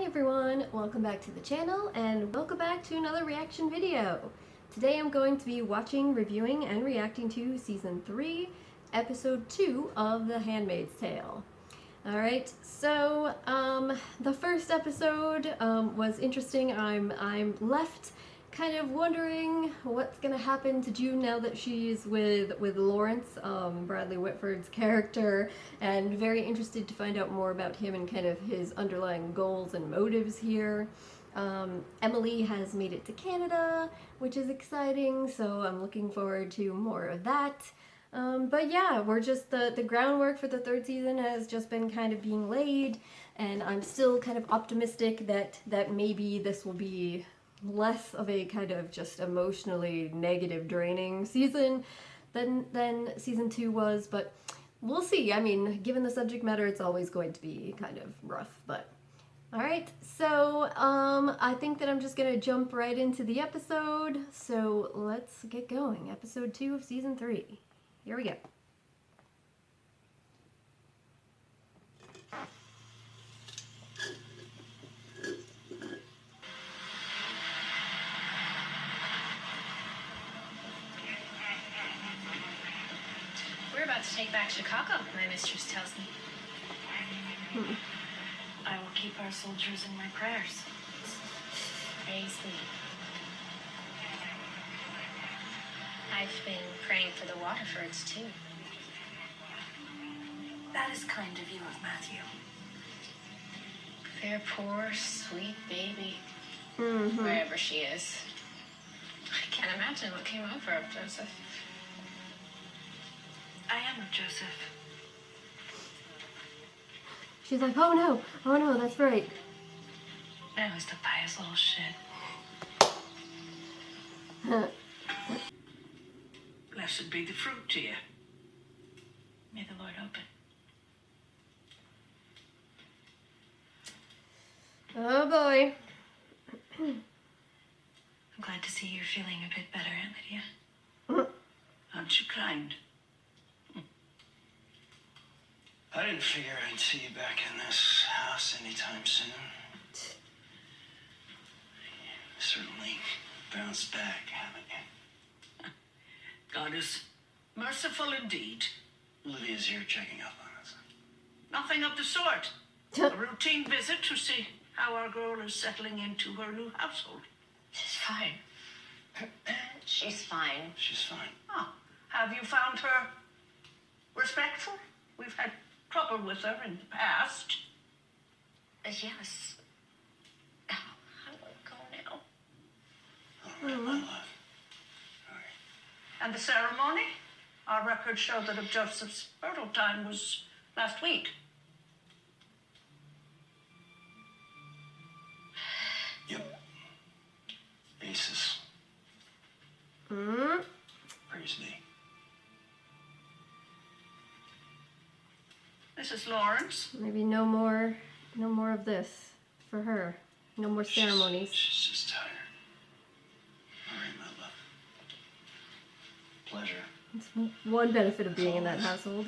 Hi everyone, welcome back to the channel and welcome back to another reaction video. Today I'm going to be watching, reviewing, and reacting to Season 3, Episode 2 of The Handmaid's Tale. Alright, so the first episode was interesting. I'm left kind of wondering what's gonna happen to June now that she's with Lawrence, Bradley Whitford's character, and very interested to find out more about him and kind of his underlying goals and motives here. Emily has made it to Canada, which is exciting, so I'm looking forward to more of that. But yeah, we're just, the groundwork for the third season has just been kind of being laid, and I'm still kind of optimistic that maybe this will be less of a kind of just emotionally negative, draining season than Season 2 was, but we'll see. I mean, given the subject matter, it's always going to be kind of rough, but alright, so I think that I'm just gonna jump right into the episode, so let's get going. Episode 2 of Season 3. Here we go. We're about to take back Chicago, my mistress tells me. I will keep our soldiers in my prayers. Praise thee. I've been praying for the Waterfords, too. That is kind of you of Matthew. Fair, poor, sweet baby. Wherever she is. I can't imagine what came over of Joseph. I am of Joseph. She's like, oh no, that's right. I was the pious little shit. Blessed be the fruit to you. May the Lord open. Oh boy. I'm glad to see you're feeling a bit better, Aunt Lydia. Aren't you kind? I didn't figure I'd see you back in this house anytime soon. You certainly bounced back, haven't you? God is merciful indeed. Lydia's here checking up on us. Nothing of the sort. A routine visit to see how our girl is settling into her new household. She's fine. She's fine. She's fine. Ah, have you found her respectful? We've had trouble with her in the past. Yes. Oh, I won't go now. All right, my love. All right. And the ceremony? Our records show that of Joseph's fertile time was last week. Yep. Aces. Praise thee. Mrs. Lawrence. Maybe no more of this for her. No more ceremonies. She's just tired. All right, my love. Pleasure. It's one benefit of being in that household.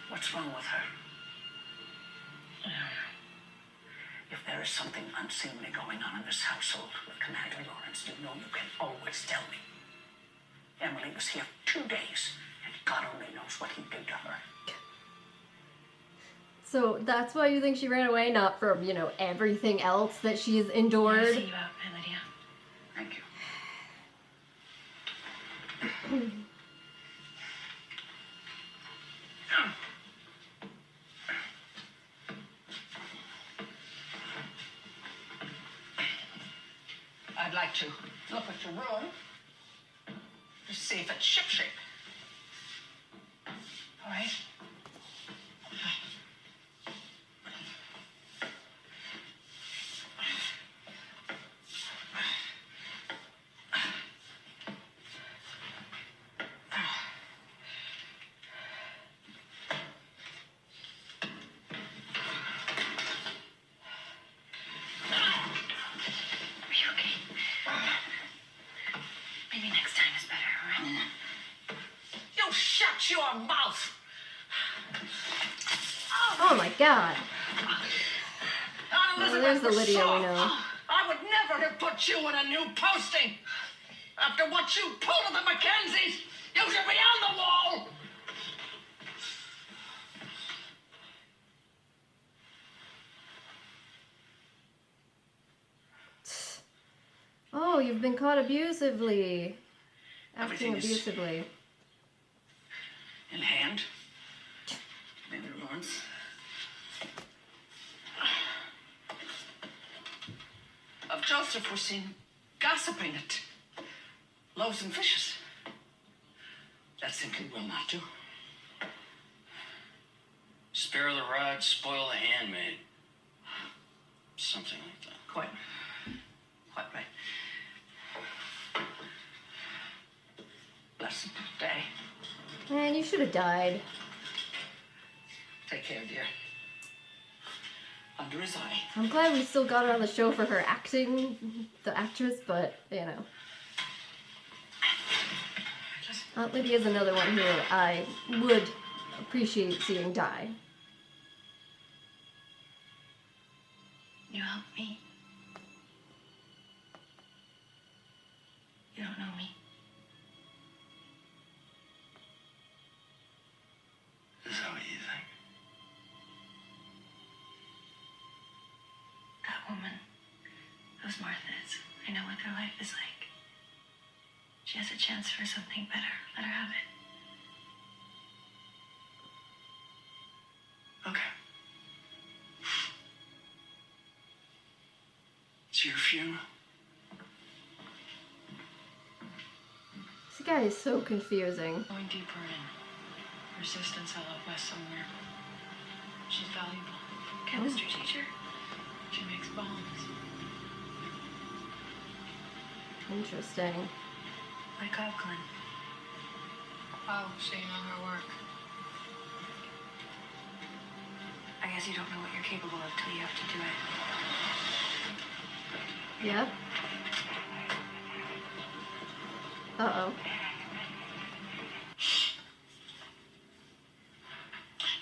What's wrong with her? If there is something unseemly going on in this household with Commander Lawrence, you know you can always tell me. Emily was here 2 days, and God only knows what he did to her. So that's why you think she ran away, not from, you know, everything else that she's endured? I'll see you out, Lydia. Thank you. I'd like to look at your room to see if it's shipshape. All right? shut your mouth! Oh my god. Elizabeth there's the was Lydia we soft. know. I would never have put you in a new posting. After what you pulled of the Mackensies, you should be on the wall. Oh, you've been caught abusively. Acting Everything is- abusively. In hand. Maybe once. Of Joseph was seen gossiping at loaves and fishes. That simply will not do. Spare the rod, spoil the handmaid. Something like that. Quite right. Lesson day. Man, you should have died. Take care, dear. Under his eye. I'm glad we still got her on the show for her acting, the actress, but, you know. Aunt Lydia's another one who I would appreciate seeing die. You helped me. You don't know me. Is that what you think? That woman, those Marthas, I know what their life is like. She has a chance for something better. Let her have it. Okay. It's your funeral. This guy is so confusing. Going deeper in. Resistance out out west somewhere. She's valuable. Chemistry teacher. She makes bombs. Interesting. Like Oakland. Oh, so you know her work. I guess you don't know what you're capable of till you have to do it. Yep. Uh-oh.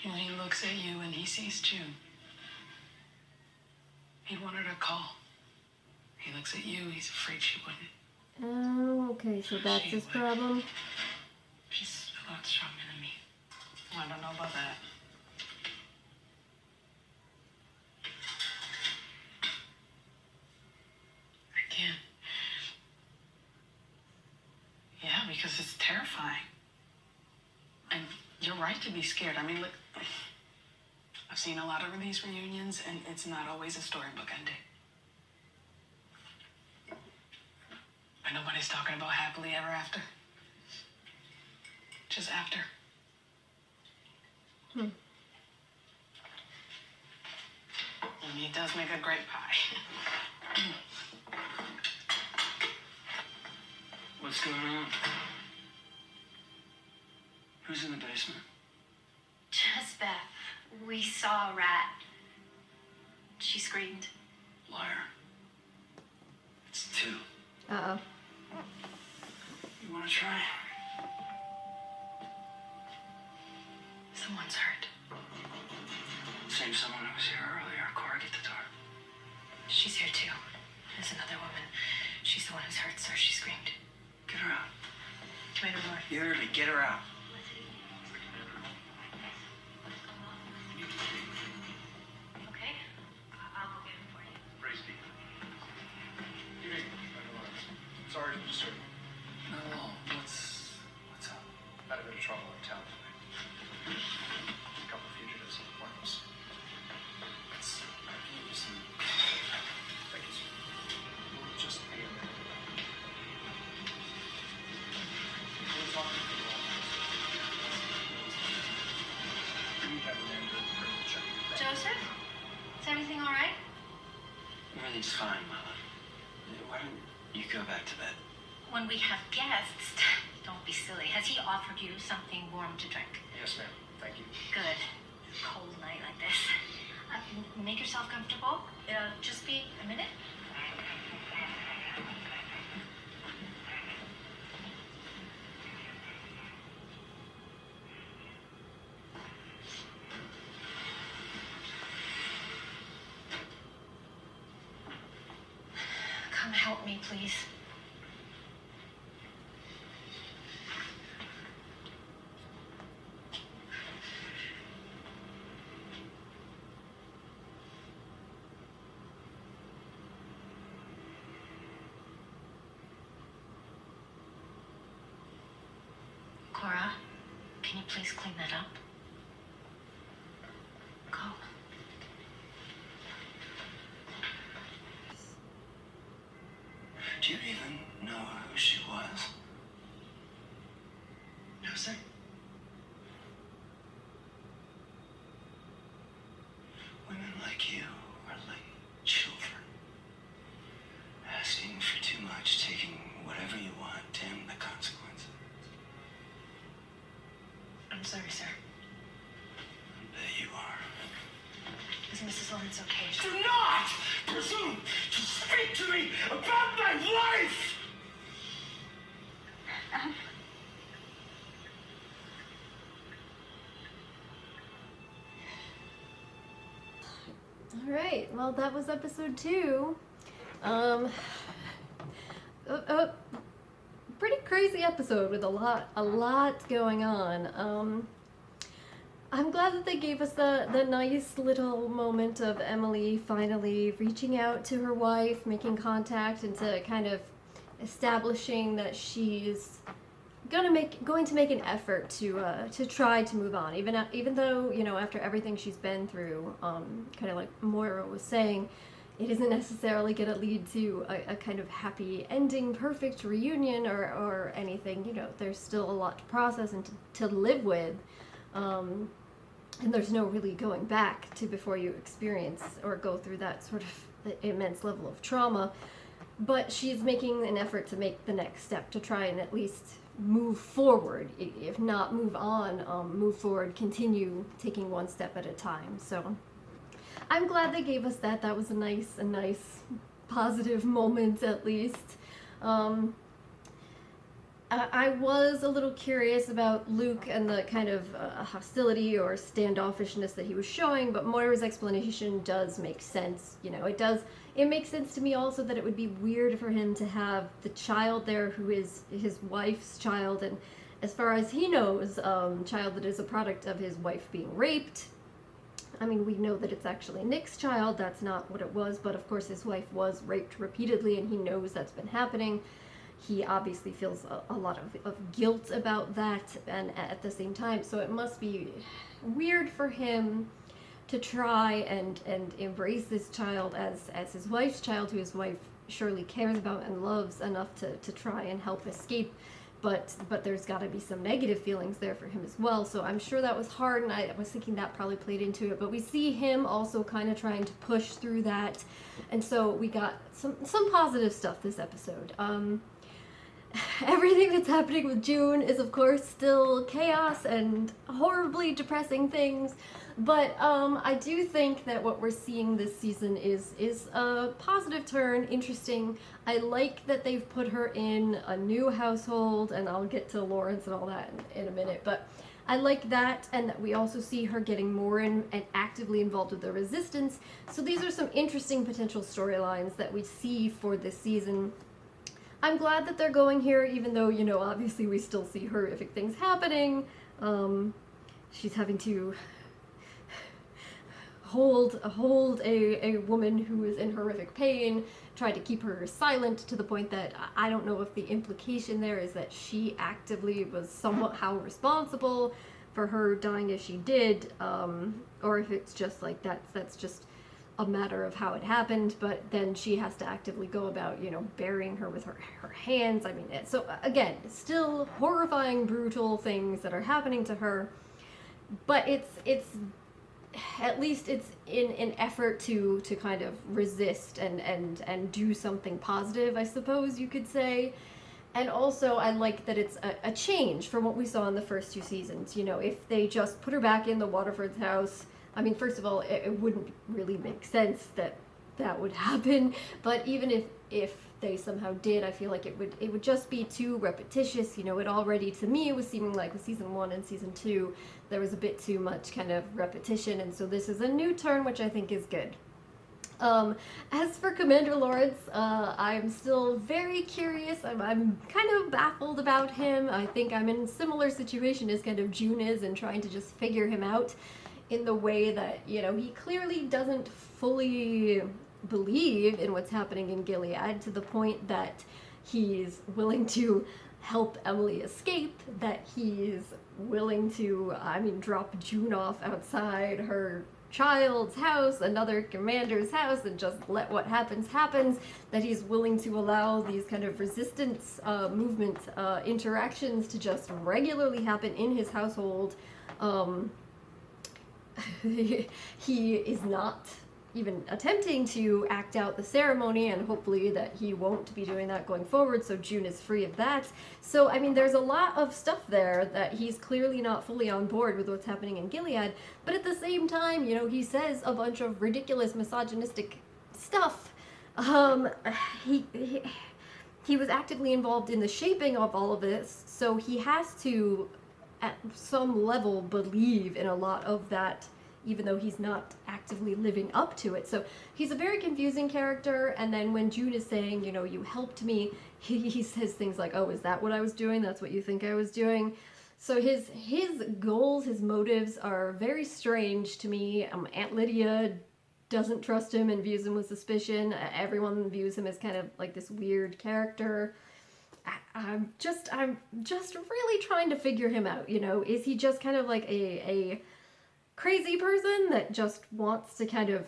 You know, he looks at you and he sees June. He'd want her to call. He looks at you, he's afraid she wouldn't. Oh, okay, so that's his problem. She's a lot stronger than me. I don't know about that. I can't. Yeah, because it's terrifying. And you're right to be scared. I mean, look, I've seen a lot of these reunions, and it's not always a storybook ending. But nobody's talking about happily ever after. Just after. I mean, he does make a great pie. What's going on? Who's in the basement? Just Beth. We saw a rat. She screamed. Liar. It's two. Uh-oh. You want to try? Someone's hurt. Same someone who was here earlier. Cora, get the door. She's here too. There's another woman. She's the one who's hurt, sir. She screamed. Get her out. Tomato door. You heard me. Get her out. Okay? I'll go get him for you. Praise be. Sorry to disturb you. No, what's up? Had a bit of trouble in town tonight. A couple of fugitives in the pointless. Can you just... Thank you, sir. We'll just be a minute. We're talking to the We have a man good criminal check. Joseph? Is everything all right? Everything's fine, Mama. Why don't you go back to bed? When we have guests, don't be silly. Has he offered you something warm to drink? Yes, ma'am. Thank you. Good. Cold night like this. Make yourself comfortable. It'll just be a minute. help me, please. Cora, can you please clean that up? Go. Do you even know who she was? No, sir. Women like you are like children. Asking for too much, taking whatever you want, damn the consequences. I'm sorry, sir. I bet you are. Is Mrs. Lawrence okay? Do not presume to speak to me about my wife! All right, well, that was episode 2. Pretty crazy episode with a lot going on. I'm glad that they gave us the nice little moment of Emily finally reaching out to her wife, making contact, and to kind of establishing that she's going to make an effort to try to move on, even though, you know, after everything she's been through, kind of like Moira was saying, it isn't necessarily going to lead to a kind of happy ending, perfect reunion or anything. You know, there's still a lot to process and to live with. And there's no really going back to before you experience or go through that sort of immense level of trauma. But she's making an effort to make the next step to try and at least move forward, if not move on, move forward, continue taking one step at a time. So I'm glad they gave us that. That was a nice positive moment at least. I was a little curious about Luke and the kind of hostility or standoffishness that he was showing, but Moira's explanation does make sense. You know, it makes sense to me also that it would be weird for him to have the child there who is his wife's child, and as far as he knows, child that is a product of his wife being raped. I mean, we know that it's actually Nick's child, that's not what it was, but of course his wife was raped repeatedly and he knows that's been happening. He obviously feels a lot of guilt about that, and at the same time, so it must be weird for him to try and embrace this child as his wife's child, who his wife surely cares about and loves enough to try and help escape, but there's got to be some negative feelings there for him as well, so I'm sure that was hard, and I was thinking that probably played into it, but we see him also kind of trying to push through that, and so we got some positive stuff this episode. Everything that's happening with June is, of course, still chaos and horribly depressing things, but I do think that what we're seeing this season is a positive turn, interesting. I like that they've put her in a new household, and I'll get to Lawrence and all that in a minute, but I like that, and that we also see her getting more and actively involved with the resistance, so these are some interesting potential storylines that we see for this season. I'm glad that they're going here, even though, you know, obviously we still see horrific things happening. She's having to hold a woman who is in horrific pain, try to keep her silent, to the point that I don't know if the implication there is that she actively was somehow responsible for her dying as she did, or if it's just like that's just a matter of how it happened, but then she has to actively go about, you know, burying her with her hands. I mean, so again, still horrifying, brutal things that are happening to her, but it's at least it's in an effort to kind of resist and do something positive, I suppose you could say. And also, I like that it's a change from what we saw in the first 2 seasons. You know, if they just put her back in the Waterford's house, I mean, first of all, it wouldn't really make sense that would happen, but even if they somehow did, I feel like it would just be too repetitious. You know, it already, to me, it was seeming like with season 1 and season 2, there was a bit too much kind of repetition, and so this is a new turn, which I think is good. As for Commander Lawrence, I'm still very curious. I'm kind of baffled about him. I think I'm in a similar situation as kind of June is and trying to just figure him out in the way that, you know, he clearly doesn't fully believe in what's happening in Gilead to the point that he's willing to help Emily escape, that he's willing to, drop June off outside her child's house, another commander's house, and just let what happens, that he's willing to allow these kind of resistance movement interactions to just regularly happen in his household. He is not even attempting to act out the ceremony, and hopefully that he won't be doing that going forward, so June is free of that. So, there's a lot of stuff there that he's clearly not fully on board with what's happening in Gilead, but at the same time, you know, he says a bunch of ridiculous misogynistic stuff. He was actively involved in the shaping of all of this, so he has to, at some level, believe in a lot of that, even though he's not actively living up to it. So he's a very confusing character, and then when June is saying, you know, you helped me, he says things like, oh, is that what I was doing? That's what you think I was doing? So his goals, his motives are very strange to me. Aunt Lydia doesn't trust him and views him with suspicion. Everyone views him as kind of like this weird character. I'm just really trying to figure him out, you know? Is he just kind of like a crazy person that just wants to kind of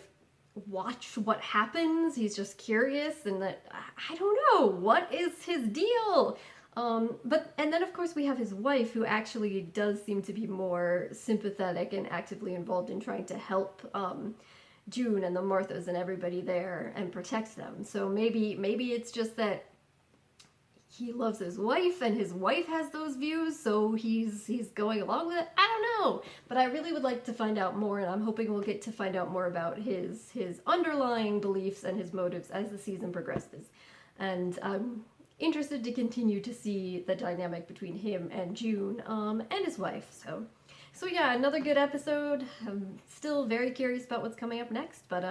watch what happens? He's just curious, and that, I don't know, what is his deal? And then of course we have his wife, who actually does seem to be more sympathetic and actively involved in trying to help June and the Marthas and everybody there and protect them. So maybe it's just that he loves his wife and his wife has those views, so he's going along with it. I don't know, but I really would like to find out more, and I'm hoping we'll get to find out more about his underlying beliefs and his motives as the season progresses. And I'm interested to continue to see the dynamic between him and June and his wife. So yeah, another good episode. I'm still very curious about what's coming up next, but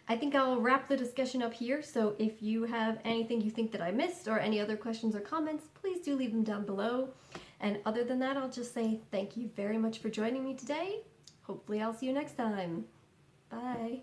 I think I'll wrap the discussion up here, so if you have anything you think that I missed or any other questions or comments, please do leave them down below. And other than that, I'll just say thank you very much for joining me today. Hopefully I'll see you next time. Bye.